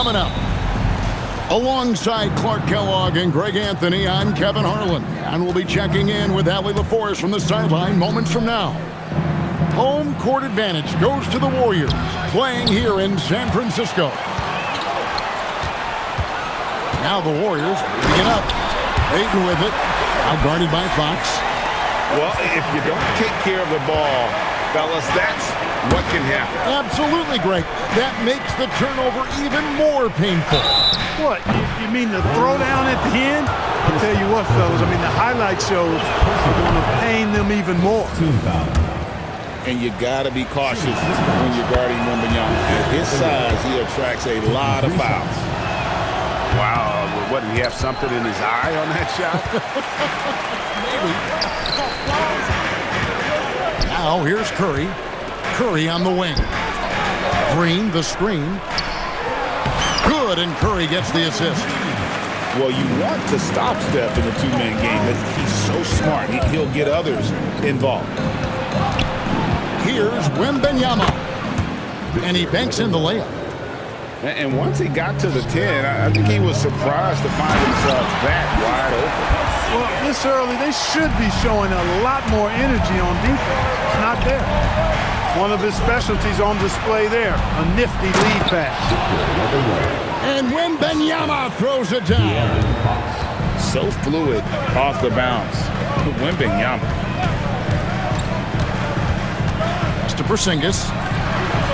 coming up. Alongside Clark Kellogg and Greg Anthony, I'm Kevin Harlan, and we'll be checking in with Allie LaForest from the sideline moments from now. Home court advantage goes to the Warriors, playing here in San Francisco. Now the Warriors bringing it up. Ayton with it, now guarded by Fox. Well, if you don't take care of the ball, fellas, that's what can happen. Absolutely, Greg. That makes the turnover even more painful. What? You mean the throwdown at the end? I'll tell you what, fellas. I mean, the highlight shows are going to pain them even more. And you got to be cautious when you're guarding Wembanyama. At his size, he attracts a lot of fouls. Wow. What, did he have something in his eye on that shot? Maybe. Now here's Curry. Curry on the wing. Green, the screen. Good, and Curry gets the assist. Well, you want to stop Steph in the two-man game, but he's so smart. He'll get others involved. Here's Wembanyama. And he banks in the layup. And once he got to the 10, I think he was surprised to find himself that wide open. Well, this early, they should be showing a lot more energy on defense. It's not there. One of his specialties on display there, a nifty lead pass. And Wembanyama throws it down. So fluid off the bounce. Wembanyama. Pass to Porzingis.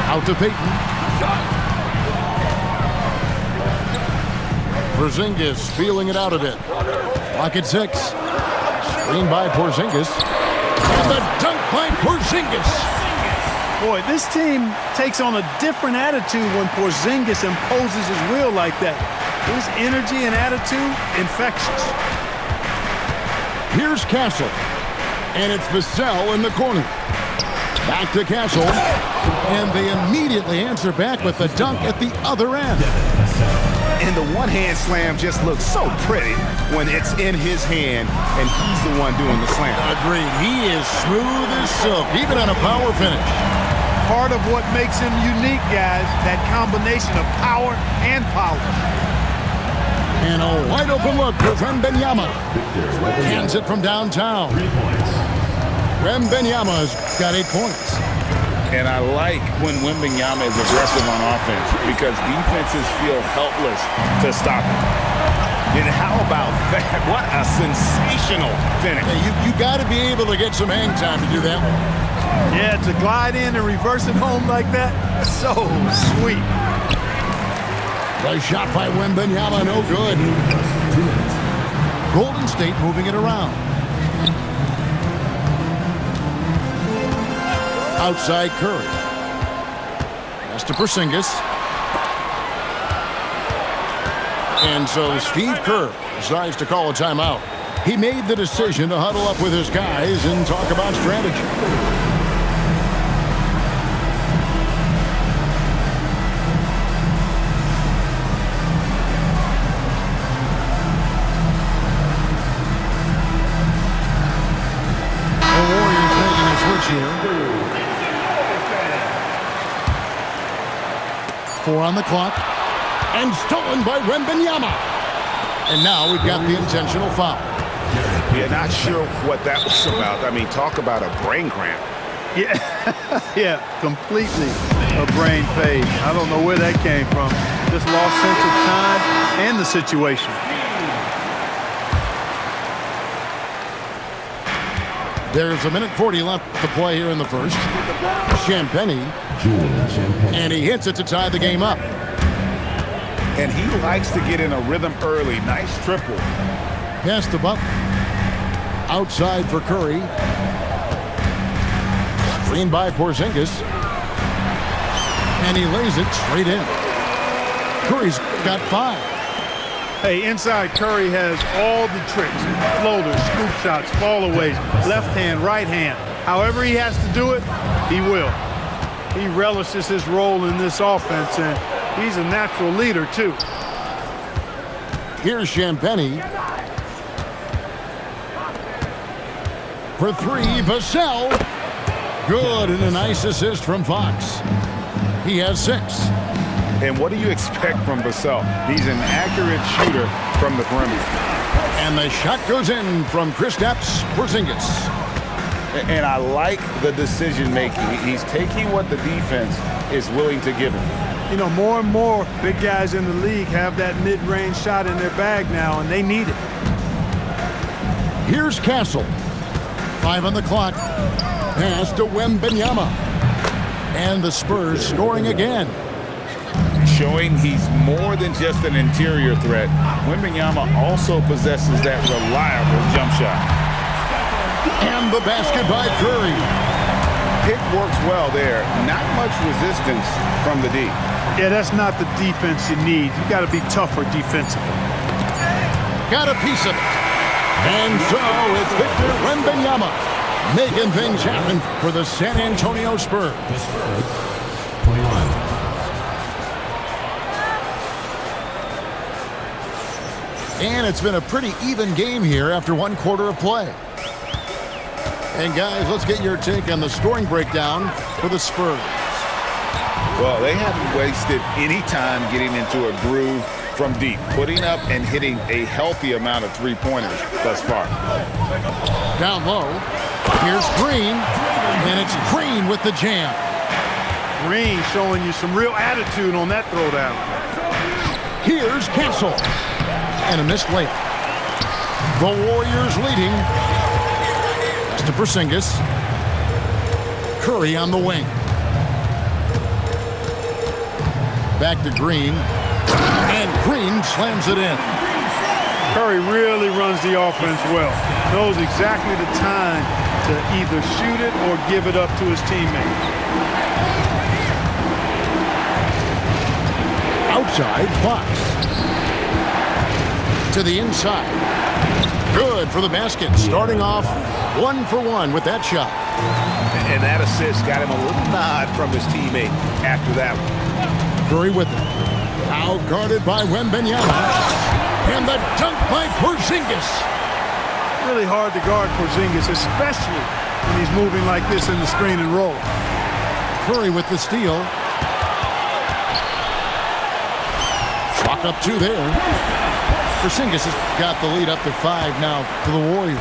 Out to Payton. Porzingis feeling it out a bit. Clock at 6. Screen by Porzingis. And the dunk by Porzingis. Boy, this team takes on a different attitude when Porzingis imposes his will like that. His energy and attitude, infectious. Here's Castle. And it's Vassell in the corner. Back to Castle. And they immediately answer back with the dunk at the other end. And the one-hand slam just looks so pretty when it's in his hand and he's the one doing the slam. Agreed. He is smooth as silk, even on a power finish. Part of what makes him unique, guys, that combination of power and polish. And a wide-open look for Wembanyama. Hands it from downtown. Wembanyama's got 8 points. And I like when Wembanyama is aggressive on offense because defenses feel helpless to stop him. And how about that? What a sensational finish. Hey, you got to be able to get some hang time to do that one. Yeah, to glide in and reverse it home like that, so sweet. The shot by Wembanyama, no good. Golden State moving it around. Outside Curry. Pass to Porzingis. And so Steve Kerr decides to call a timeout. He made the decision to huddle up with his guys and talk about strategy. The Warriors making a switch here. 4 on the clock. And stolen by Wembanyama. And now we've got the intentional foul. Yeah, not sure what that was about. I mean, talk about a brain cramp. Yeah, yeah, completely a brain fade. I don't know where that came from. Just lost sense of time and the situation. There's 1:40 left to play here in the first. Champagnie. And he hits it to tie the game up. And he likes to get in a rhythm early. Nice triple. Pass to Butler. Outside for Curry. Screen by Porzingis. And he lays it straight in. Curry's got 5. Hey, inside Curry has all the tricks. Floaters, scoop shots, fallaways, left hand, right hand. However he has to do it, he will. He relishes his role in this offense, and he's a natural leader, too. Here's Champagnie. For 3, Vassell. Good, and a nice assist from Fox. He has 6. And what do you expect from Vassell? He's an accurate shooter from the perimeter. And the shot goes in from Kristaps Porzingis. And I like the decision-making. He's taking what the defense is willing to give him. You know, more and more big guys in the league have that mid-range shot in their bag now, and they need it. Here's Castle. 5 on the clock. Pass to Wembanyama. And the Spurs scoring again. Showing he's more than just an interior threat. Wembanyama also possesses that reliable jump shot. And the basket by Curry. Pick works well there. Not much resistance from the D. Yeah, that's not the defense you need. You got to be tougher defensively. Got a piece of it. And so it's Victor Wembanyama making things happen for the San Antonio Spurs. 21. And it's been a pretty even game here after 1 quarter of play. And guys, let's get your take on the scoring breakdown for the Spurs. Well, they haven't wasted any time getting into a groove from deep, putting up and hitting a healthy amount of three-pointers thus far. Down low, here's Green, and it's Green with the jam. Green showing you some real attitude on that throwdown. Here's Castle, and a missed layup. The Warriors leading. That's to Porzingis. Curry on the wing. Back to Green, and Green slams it in. Curry really runs the offense well. Knows exactly the time to either shoot it or give it up to his teammates. Outside, Fox. To the inside. Good for the basket. Starting off 1 for 1 with that shot. And that assist got him a little nod from his teammate after that one. Curry with it. Out guarded by Wembanyama. And the dunk by Porzingis. Really hard to guard Porzingis, especially when he's moving like this in the screen and roll. Curry with the steal. Clock up 2 there. Porzingis has got the lead up to 5 now to the Warriors.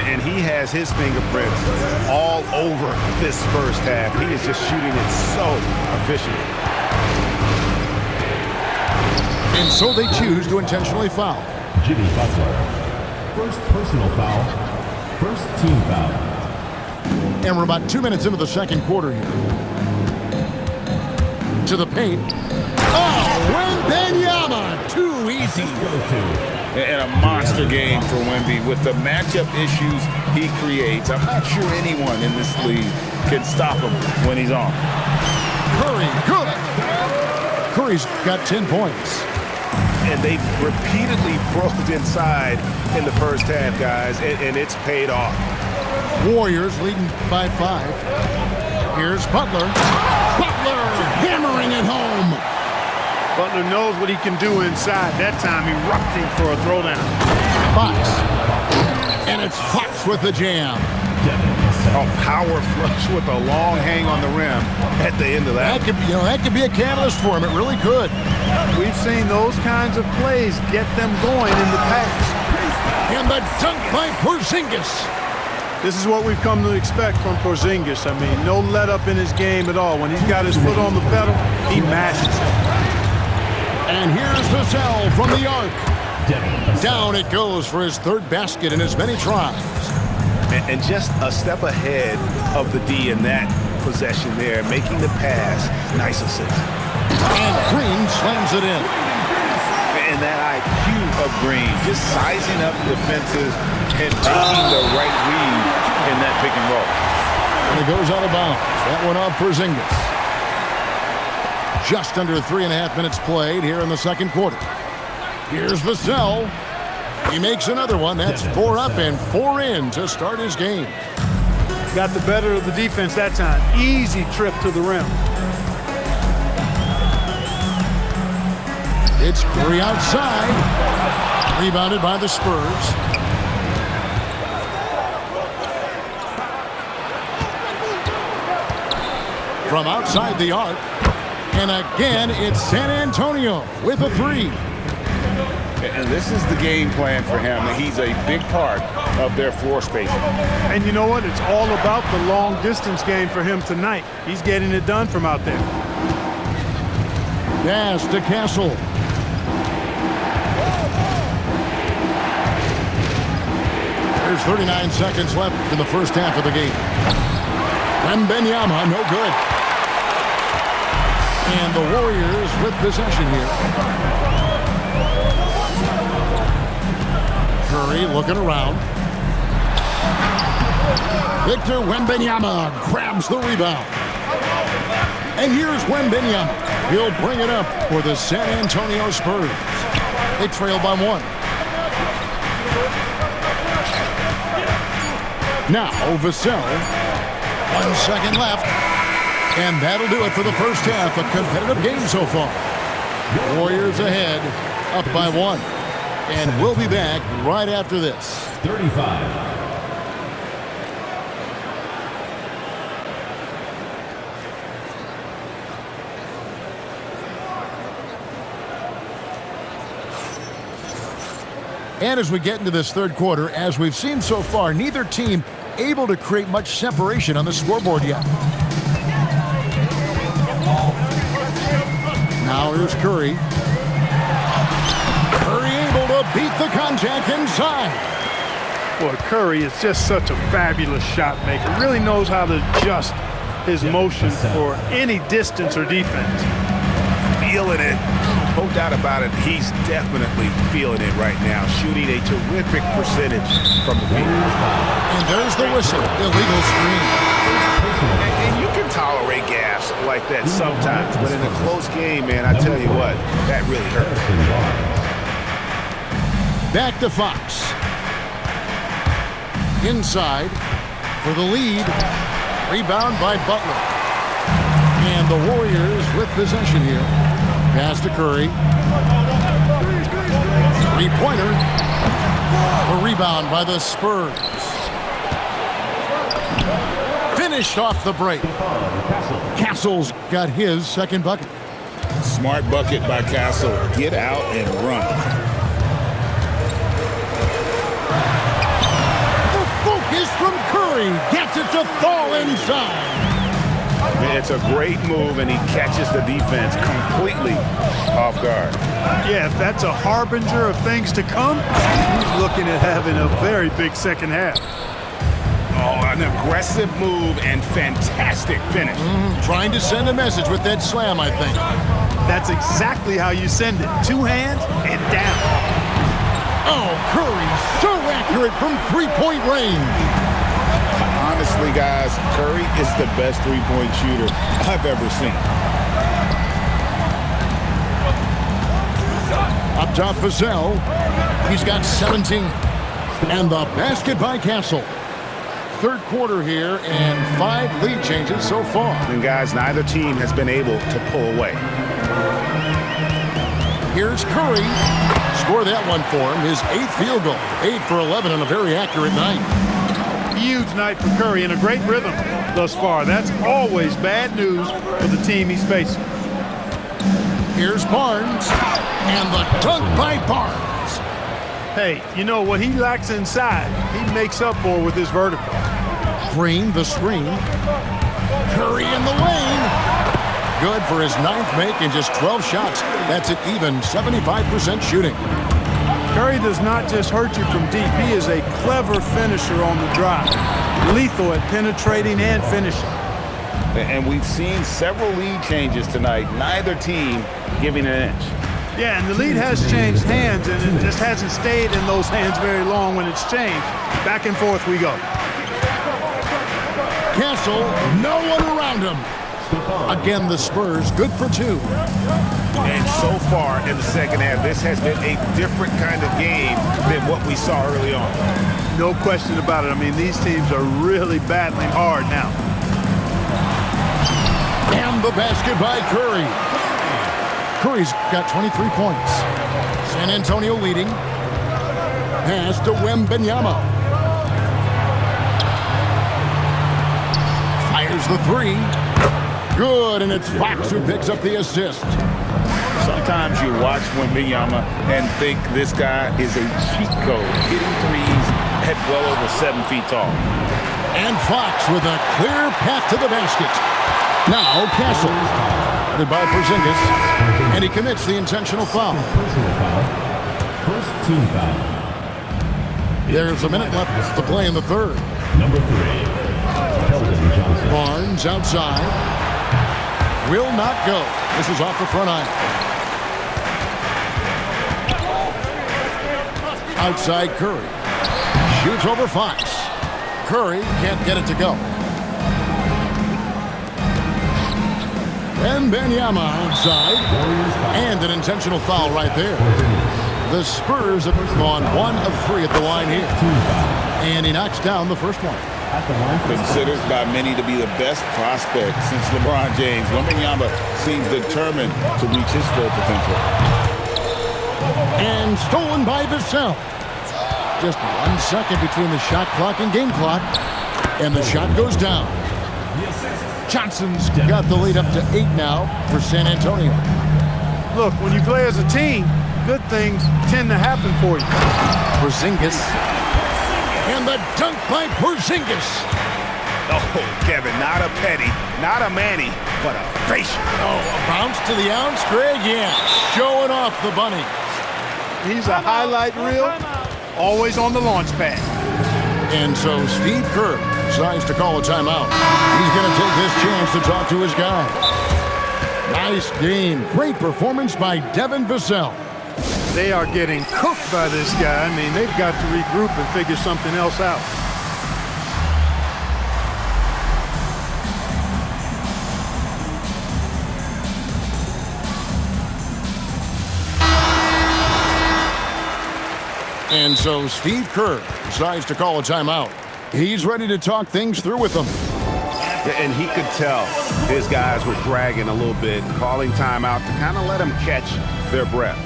And he has his fingerprints all over this first half. He is just shooting it so efficiently. And so they choose to intentionally foul. Jimmy Butler. First personal foul. First team foul. And we're about 2 minutes into the second quarter here. To the paint. Oh, Wembanyama! Too easy. And a monster game for Wemby with the matchup issues he creates. I'm not sure anyone in this league can stop him when he's on. Curry, good. Curry's got 10 points. And they've repeatedly broke inside in the first half, guys, and it's paid off. Warriors leading by 5. Here's Butler. Butler hammering it home. Butler knows what he can do inside. That time erupting for a throwdown. Fox. And it's Fox with the jam. A power flush with a long hang on the rim at the end of that. That could be a catalyst for him. It really could. We've seen those kinds of plays get them going in the past. And the dunk by Porzingis. This is what we've come to expect from Porzingis. I mean, no let up in his game at all. When he's got his foot on the pedal, he mashes it. And here's Vassell from the arc. Down it goes for his 3rd basket in as many tries. And just a step ahead of the D in that possession there, making the pass. Nice assist. And Green slams it in. And that IQ of Green, just sizing up defenses and taking the right read in that pick and roll. And it goes out of bounds. That one off Porzingis. Just under 3.5 minutes played here in the second quarter. Here's Vassell. He makes another one. That's 4 up and 4 in to start his game. Got the better of the defense that time. Easy trip to the rim. It's Curry outside. Rebounded by the Spurs. From outside the arc. And again, it's San Antonio with a three. And this is the game plan for him. He's a big part of their floor spacing. And you know what? It's all about the long distance game for him tonight. He's getting it done from out there. Pass to Castle. There's 39 seconds left in the first half of the game. Wembanyama, no good. And the Warriors with possession here. Curry looking around. Victor Wembanyama grabs the rebound. And here's Wembanyama. He'll bring it up for the San Antonio Spurs. They trail by one. Now, Vassell. 1 second left. And that'll do it for the first half. A competitive game so far. Warriors ahead, up by one. And we'll be back right after this. 35. And as we get into this third quarter, as we've seen so far, neither team able to create much separation on the scoreboard yet. Now here's Curry. Curry able to beat the contact inside. Boy, Curry is just such a fabulous shot maker. Really knows how to adjust his motion for any distance or defense. Feeling it. No doubt about it. He's definitely feeling it right now. Shooting a terrific percentage from the field. And there's the whistle. Illegal screen. And you can tolerate gaffes like that sometimes, but in a close game, man, I tell you what, that really hurts. Back to Fox. Inside for the lead. Rebound by Butler. And the Warriors with possession here. Pass to Curry. Three-pointer. A rebound by the Spurs. Finished off the break. Castle's got his second bucket. Smart bucket by Castle. Get out and run. The focus from Curry gets it to fall inside. It's a great move, and he catches the defense completely off guard. Yeah, if that's a harbinger of things to come, he's looking at having a very big second half. Oh, an aggressive move and fantastic finish. Trying to send a message with that slam, I think. That's exactly how you send it. Two hands and down. Oh, Curry, so accurate from three-point range. Honestly, guys, Curry is the best three-point shooter I've ever seen. Up top, Vassell. He's got 17. And the basket by Castle. Third quarter here and 5 lead changes so far. And guys, neither team has been able to pull away. Here's Curry. Score that one for him. His 8th field goal. 8 for 11 on a very accurate night. Huge night for Curry and a great rhythm thus far. That's always bad news for the team he's facing. Here's Barnes. And the dunk by Barnes. Hey, you know what he lacks inside, he makes up for with his vertical. Green, the screen. Curry in the lane. Good for his 9th make in just 12 shots. That's an even 75% shooting. Curry does not just hurt you from deep. He is a clever finisher on the drive. Lethal at penetrating and finishing. And we've seen several lead changes tonight. Neither team giving an inch. Yeah, and the lead has changed hands, and it just hasn't stayed in those hands very long when it's changed. Back and forth we go. Castle, no one around him. Again, the Spurs, good for 2. And so far in the second half, this has been a different kind of game than what we saw early on. No question about it. I mean, these teams are really battling hard now. And the basket by Curry. Curry's got 23 points. San Antonio leading. Pass to Wembanyama. Fires the 3. Good, and it's Fox who picks up the assist. Sometimes you watch Wembanyama and think this guy is a cheat code, hitting threes at well over 7 feet tall. And Fox with a clear path to the basket. Now Castle, guarded by Porzingis, and he commits the intentional foul. Personal foul. First team foul. There's a minute left to play in the third. Number 3. Keldon Johnson. Barnes outside. Will not go. This is off the front iron. Outside Curry. Shoots over Fox. Curry can't get it to go. Wembanyama outside. And an intentional foul right there. The Spurs have gone 1 of 3 at the line here. And he knocks down the first one. Considered by many to be the best prospect since LeBron James, Wembanyama seems determined to reach his full potential. And stolen by Vassell. Just 1 second between the shot clock and game clock. And the shot goes down. Johnson's got the lead up to 8 now for San Antonio. Look, when you play as a team, good things tend to happen for you. Porzingis. And the dunk by Porzingis. Oh, Kevin, not a Petty, not a Manny, but a facial. Oh, a bounce to the ounce, Greg? Yeah, showing off the bunny. He's a highlight reel, always on the launch pad. And so Steve Kerr decides to call a timeout. He's going to take this chance to talk to his guys. Nice game. Great performance by Devin Vassell. They are getting cooked by this guy. I mean, they've got to regroup and figure something else out. And so Steve Kerr decides to call a timeout. He's ready to talk things through with them. And he could tell his guys were dragging a little bit, calling timeout to kind of let them catch their breath.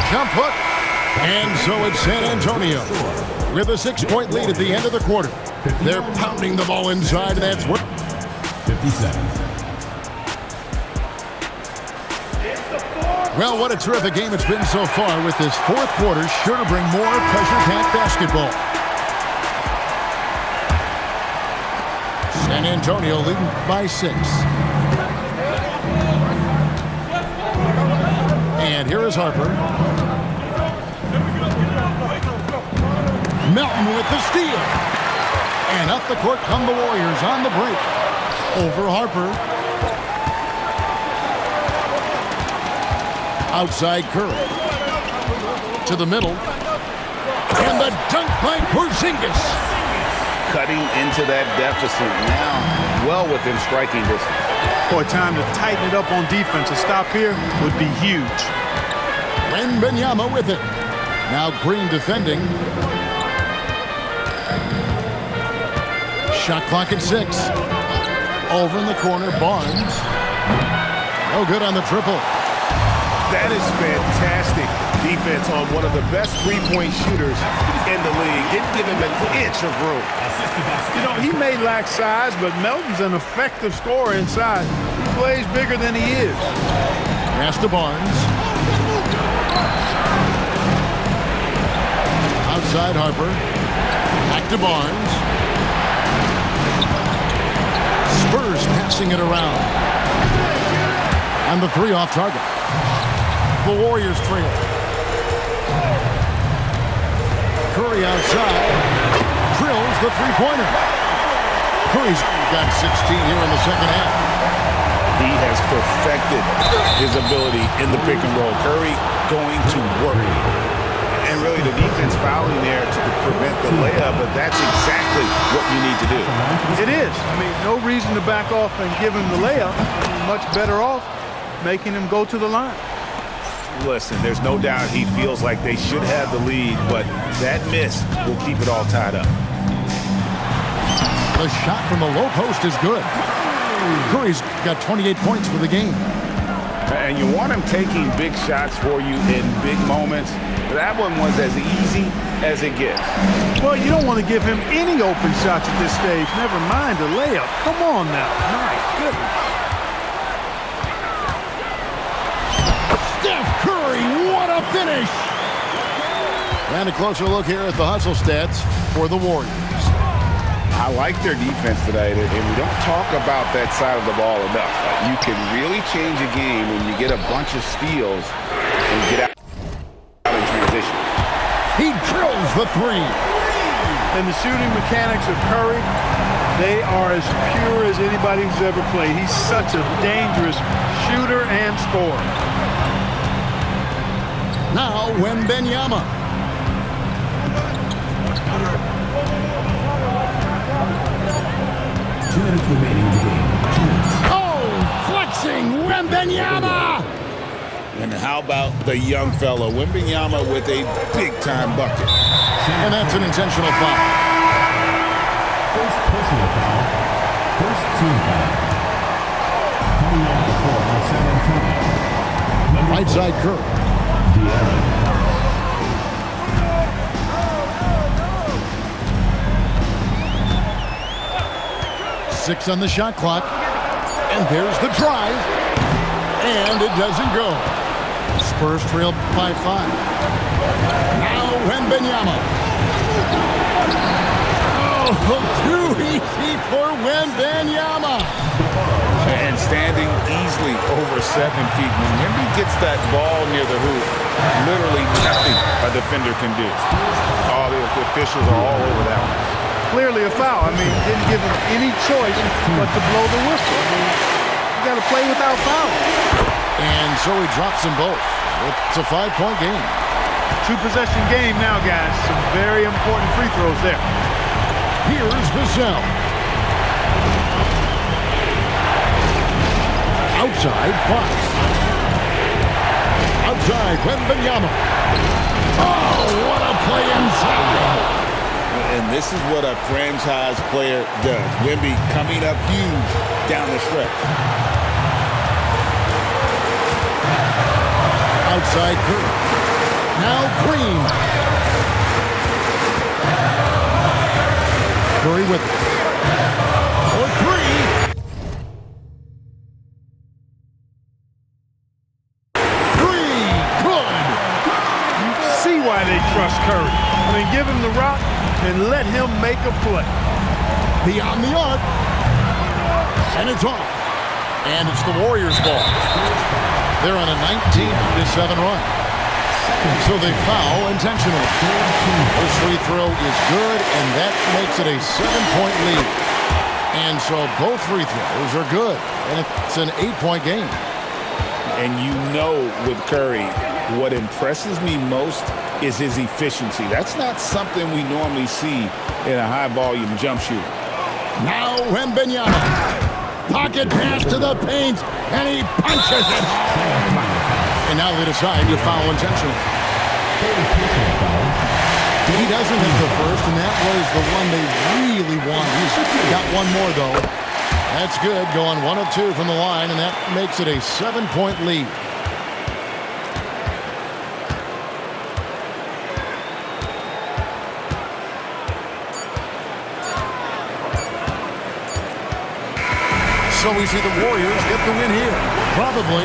Jump hook. And so it's San Antonio with a 6-point lead at the end of the quarter. They're pounding the ball inside, and that's what. 50 seconds. Well, what a terrific game it's been so far, with this fourth quarter sure to bring more pressure-packed basketball. San Antonio leading by 6. And here is Harper. Melton with the steal. And up the court come the Warriors on the break. Over Harper. Outside Curry. To the middle. And the dunk by Porzingis. Cutting into that deficit now, well within striking distance. Boy, time to tighten it up on defense. A stop here would be huge. Wembanyama with it. Now Green defending. Shot clock at 6. Over in the corner, Barnes. No good on the triple. That is fantastic defense on one of the best three-point shooters in the league. Didn't give him an inch of room. You know, he may lack size, but Melton's an effective scorer inside. He plays bigger than he is. Pass to Barnes. Outside Harper. Back to Barnes. Spurs passing it around. And the 3 off target. The Warriors trail. Curry outside. Drills the three-pointer. Curry's got 16 here in the second half. He has perfected his ability in the pick and roll. Curry going to work. And really the defense fouling there to prevent the layup, but that's exactly what you need to do. It is. I mean, no reason to back off and give him the layup. Much better off making him go to the line. Listen, there's no doubt he feels like they should have the lead, but that miss will keep it all tied up. The shot from the low post is good. Curry's got 28 points for the game. And you want him taking big shots for you in big moments. That one was as easy as it gets. Well, you don't want to give him any open shots at this stage. Never mind a layup. Come on now. My goodness. Steph Curry, what a finish! And a closer look here at the hustle stats for the Warriors. I like their defense today, and we don't talk about that side of the ball enough. You can really change a game when you get a bunch of steals and get out in transition. He drills the three. And the shooting mechanics of Curry, they are as pure as anybody who's ever played. He's such a dangerous shooter and scorer. Now, Wembanyama. 2 minutes remaining in the game. 2 minutes. Oh, flexing Wembanyama! And how about the young fella, Wembanyama, with a big-time bucket. And that's an intentional foul. First personal foul. First team foul. Coming off the floor for San Antonio. Right side Curry. De'Aaron Fox. 6 on the shot clock. And there's the drive. And it doesn't go. Spurs trail by 5. Now Wembanyama. Oh, too easy for Wembanyama. And standing easily over 7 feet. When Wemby gets that ball near the hoop, literally nothing a defender can do. All the officials are all over that one. Clearly a foul. I mean, didn't give him any choice but to blow the whistle. I mean, you got to play without fouling. And so he drops them both. It's a 5-point game. 2-possession game now, guys. Some very important free throws there. Here's Vassell. Outside, Fox. Outside, Wembanyama. Oh, what a play inside. And this is what a franchise player does. Wemby coming up huge down the stretch. Outside Curry. Now Green. Curry with it. For 3. 3. Good. You see why they trust Curry. I mean, give him the rock and let him make a play. Beyond the arc. And it's off. And it's the Warriors' ball. They're on a 19-7 run. So they foul intentionally. This free throw is good, and that makes it a 7-point lead. And so both free throws are good, and it's an 8-point game. And you know with Curry, what impresses me most is his efficiency. That's not something we normally see in a high-volume jump shooter. Now Wembanyama. Pocket pass to the paint, and he punches it home. And now they decide to foul intentionally. He doesn't hit the first, and that was the one they really wanted. He's got one more, though. That's good, going 1 of 2 from the line, and that makes it a 7-point lead. So we see the Warriors get the win here. Probably